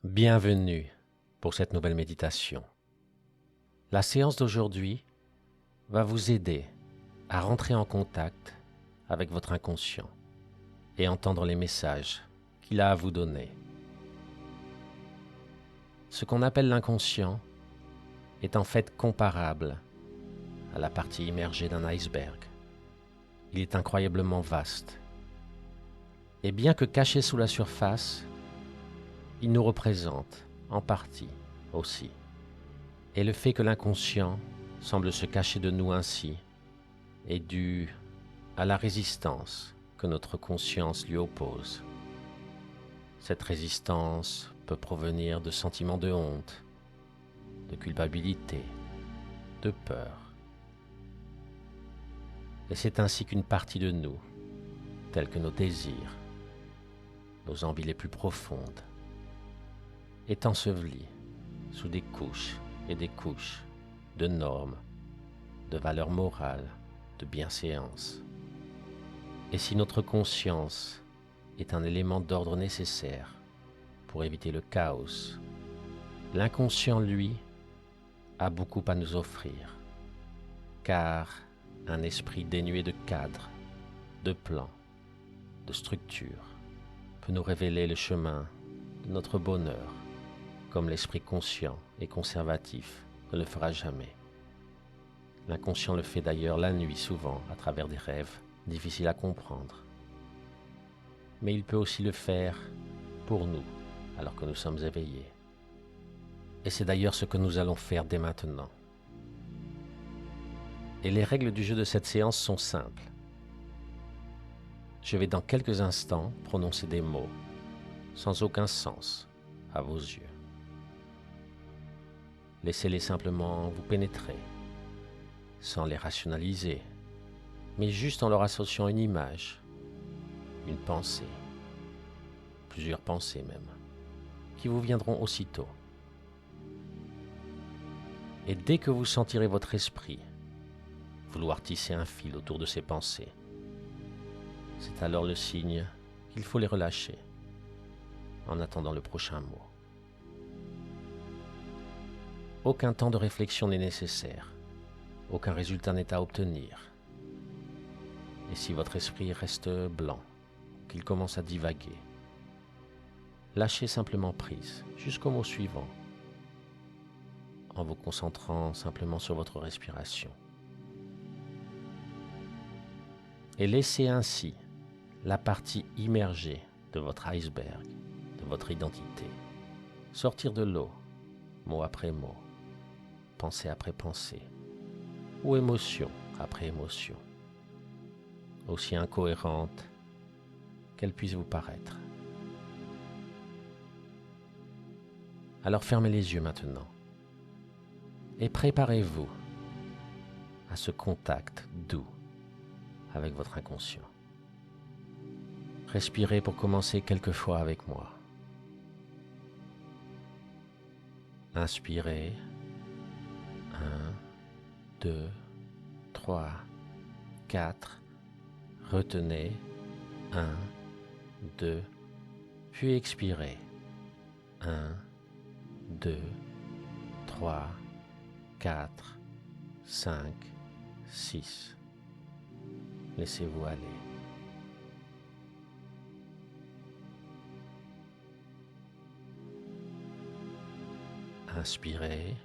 Bienvenue pour cette nouvelle méditation. La séance d'aujourd'hui va vous aider à rentrer en contact avec votre inconscient et entendre les messages qu'il a à vous donner. Ce qu'on appelle l'inconscient est en fait comparable à la partie immergée d'un iceberg. Il est incroyablement vaste. Et bien que caché sous la surface, il nous représente en partie aussi. Et le fait que l'inconscient semble se cacher de nous ainsi est dû à la résistance que notre conscience lui oppose. Cette résistance peut provenir de sentiments de honte, de culpabilité, de peur. Et c'est ainsi qu'une partie de nous, telle que nos désirs, nos envies les plus profondes, est ensevelie sous des couches et des couches de normes, de valeurs morales, de bienséance. Et si notre conscience est un élément d'ordre nécessaire pour éviter le chaos, l'inconscient, lui, a beaucoup à nous offrir, car un esprit dénué de cadre, de plan, de structure, peut nous révéler le chemin de notre bonheur, comme l'esprit conscient et conservatif ne le fera jamais. L'inconscient le fait d'ailleurs la nuit souvent à travers des rêves difficiles à comprendre. Mais il peut aussi le faire pour nous alors que nous sommes éveillés. Et c'est d'ailleurs ce que nous allons faire dès maintenant. Et les règles du jeu de cette séance sont simples. Je vais dans quelques instants prononcer des mots sans aucun sens à vos yeux. Laissez-les simplement vous pénétrer, sans les rationaliser, mais juste en leur associant une image, une pensée, plusieurs pensées même, qui vous viendront aussitôt. Et dès que vous sentirez votre esprit vouloir tisser un fil autour de ces pensées, c'est alors le signe qu'il faut les relâcher en attendant le prochain mot. Aucun temps de réflexion n'est nécessaire, aucun résultat n'est à obtenir. Et si votre esprit reste blanc, qu'il commence à divaguer, lâchez simplement prise jusqu'au mot suivant, en vous concentrant simplement sur votre respiration. Et laissez ainsi la partie immergée de votre iceberg, de votre identité, sortir de l'eau, mot après mot, pensée après pensée, ou émotion après émotion, aussi incohérente qu'elle puisse vous paraître. Alors fermez les yeux maintenant et préparez-vous à ce contact doux avec votre inconscient. Respirez pour commencer quelques fois avec moi. Inspirez. 1, 2, 3, 4. Retenez. 1, 2. Puis expirez. 1, 2, 3, 4, 5, 6. Laissez-vous aller. Inspirez.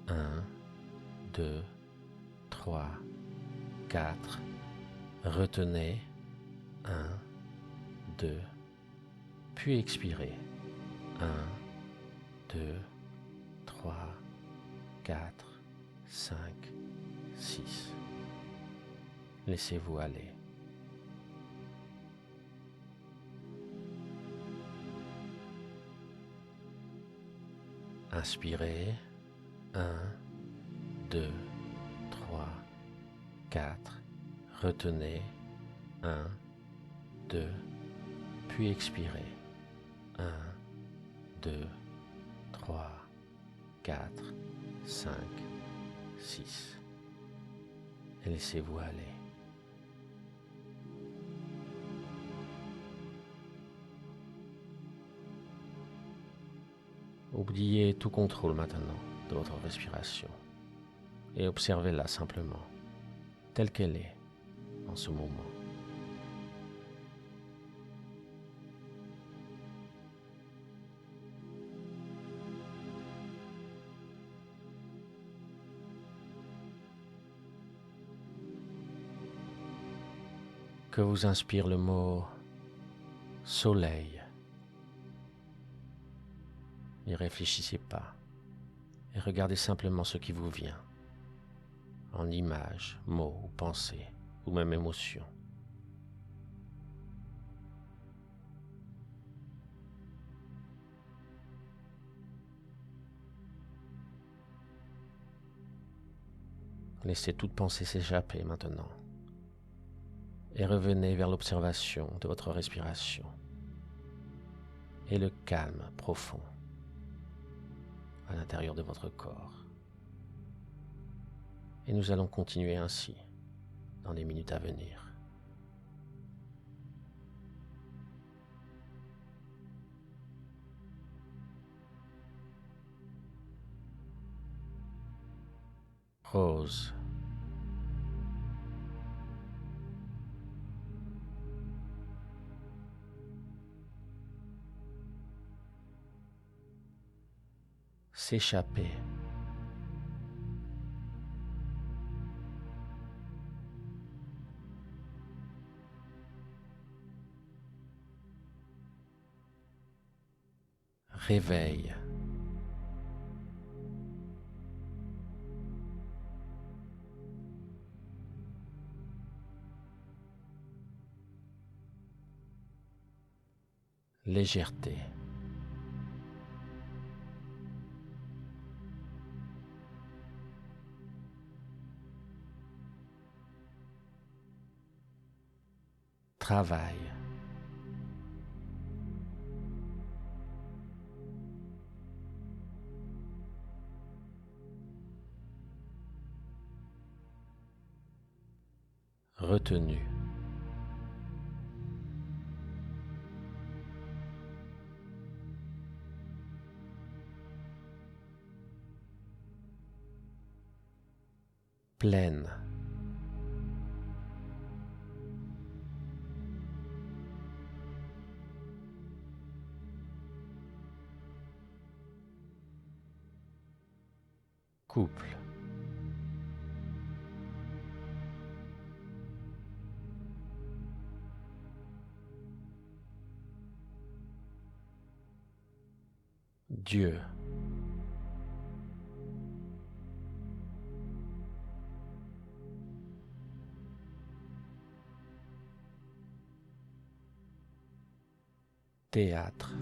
1, 2, 3, 4. Retenez. 1, 2. Puis expirez. 1, 2, 3, 4, 5, 6. Laissez-vous aller. Inspirez. 1, 2, 3, 4. Retenez. 1, 2. Puis expirez. 1, 2, 3, 4, 5, 6. Et laissez-vous aller. Oubliez tout contrôle maintenant de votre respiration et observez-la simplement, telle qu'elle est en ce moment. Que vous inspire le mot soleil. N'y réfléchissez pas et regardez simplement ce qui vous vient, en images, mots ou pensées, ou même émotions. Laissez toute pensée s'échapper maintenant et revenez vers l'observation de votre respiration et le calme profond à l'intérieur de votre corps. Et nous allons continuer ainsi dans les minutes à venir. Rose. S'échapper. Réveil. Légèreté. Travail. Retenue. Pleine. Couple. Dieu. Théâtre.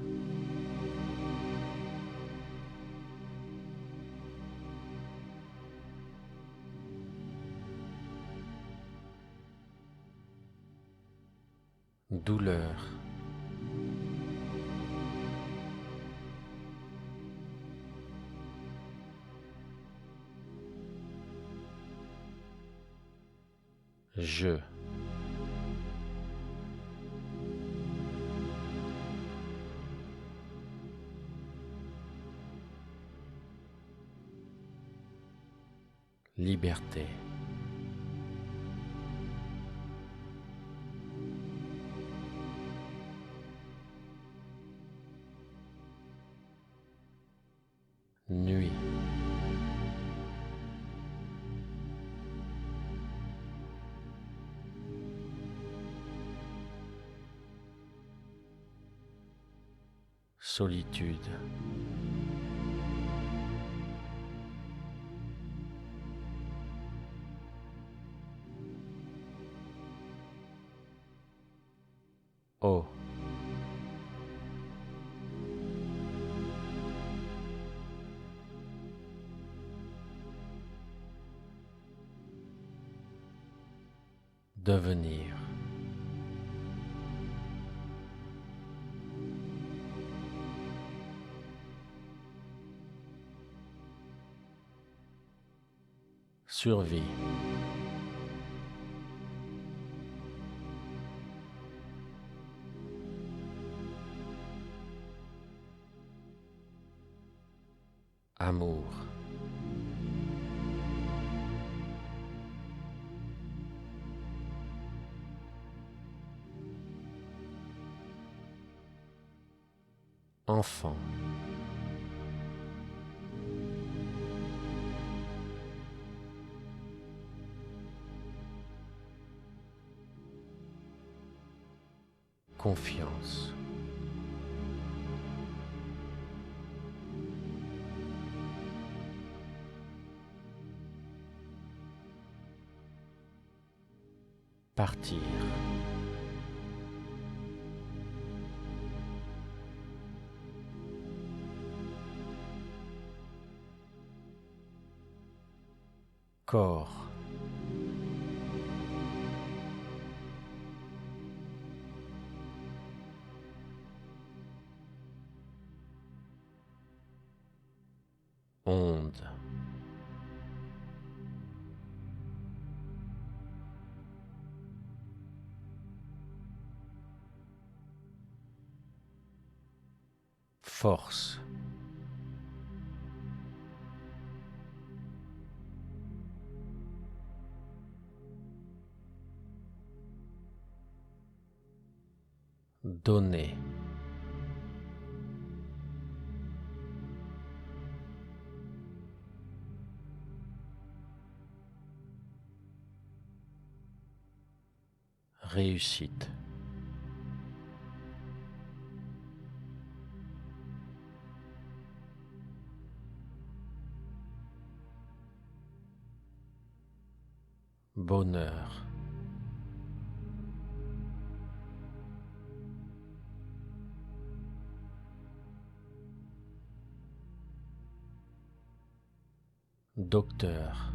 Douleur. Je. Liberté. Nuit. Solitude. Eau. Devenir. Survie. amour. Enfant. Confiance. Partir. Corps. Onde. Force. Donner. Réussite. Bonheur. Docteur.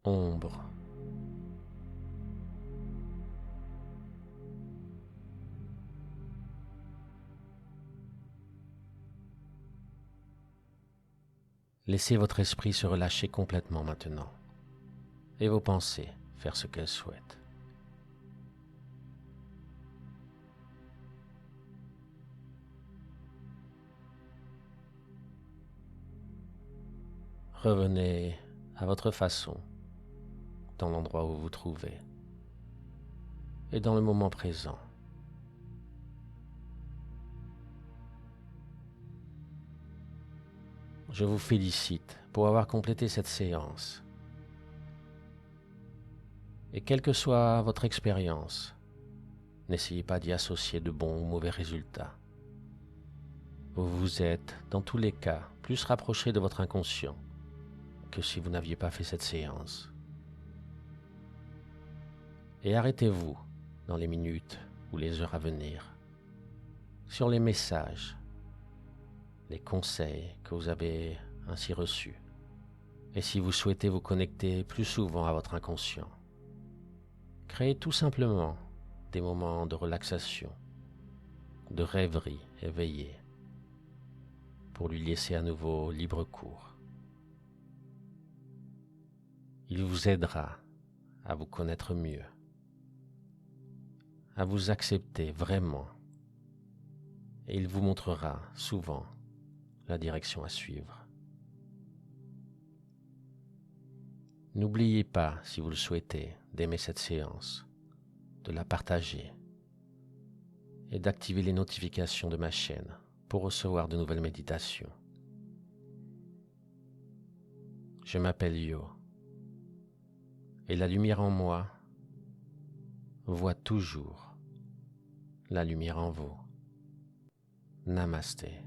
Ombre. Laissez votre esprit se relâcher complètement maintenant et vos pensées faire ce qu'elles souhaitent. Revenez à votre façon dans l'endroit où vous vous trouvez et dans le moment présent. Je vous félicite pour avoir complété cette séance. Et quelle que soit votre expérience, n'essayez pas d'y associer de bons ou mauvais résultats. Vous vous êtes, dans tous les cas, plus rapproché de votre inconscient que si vous n'aviez pas fait cette séance. Et arrêtez-vous, dans les minutes ou les heures à venir, sur les messages, les conseils que vous avez ainsi reçus. Et si vous souhaitez vous connecter plus souvent à votre inconscient, créez tout simplement des moments de relaxation, de rêverie éveillée, pour lui laisser à nouveau libre cours. Il vous aidera à vous connaître mieux, à vous accepter vraiment, et il vous montrera souvent la direction à suivre. N'oubliez pas, si vous le souhaitez, d'aimer cette séance, de la partager et d'activer les notifications de ma chaîne pour recevoir de nouvelles méditations. Je m'appelle Yo et la lumière en moi voit toujours la lumière en vous. Namasté.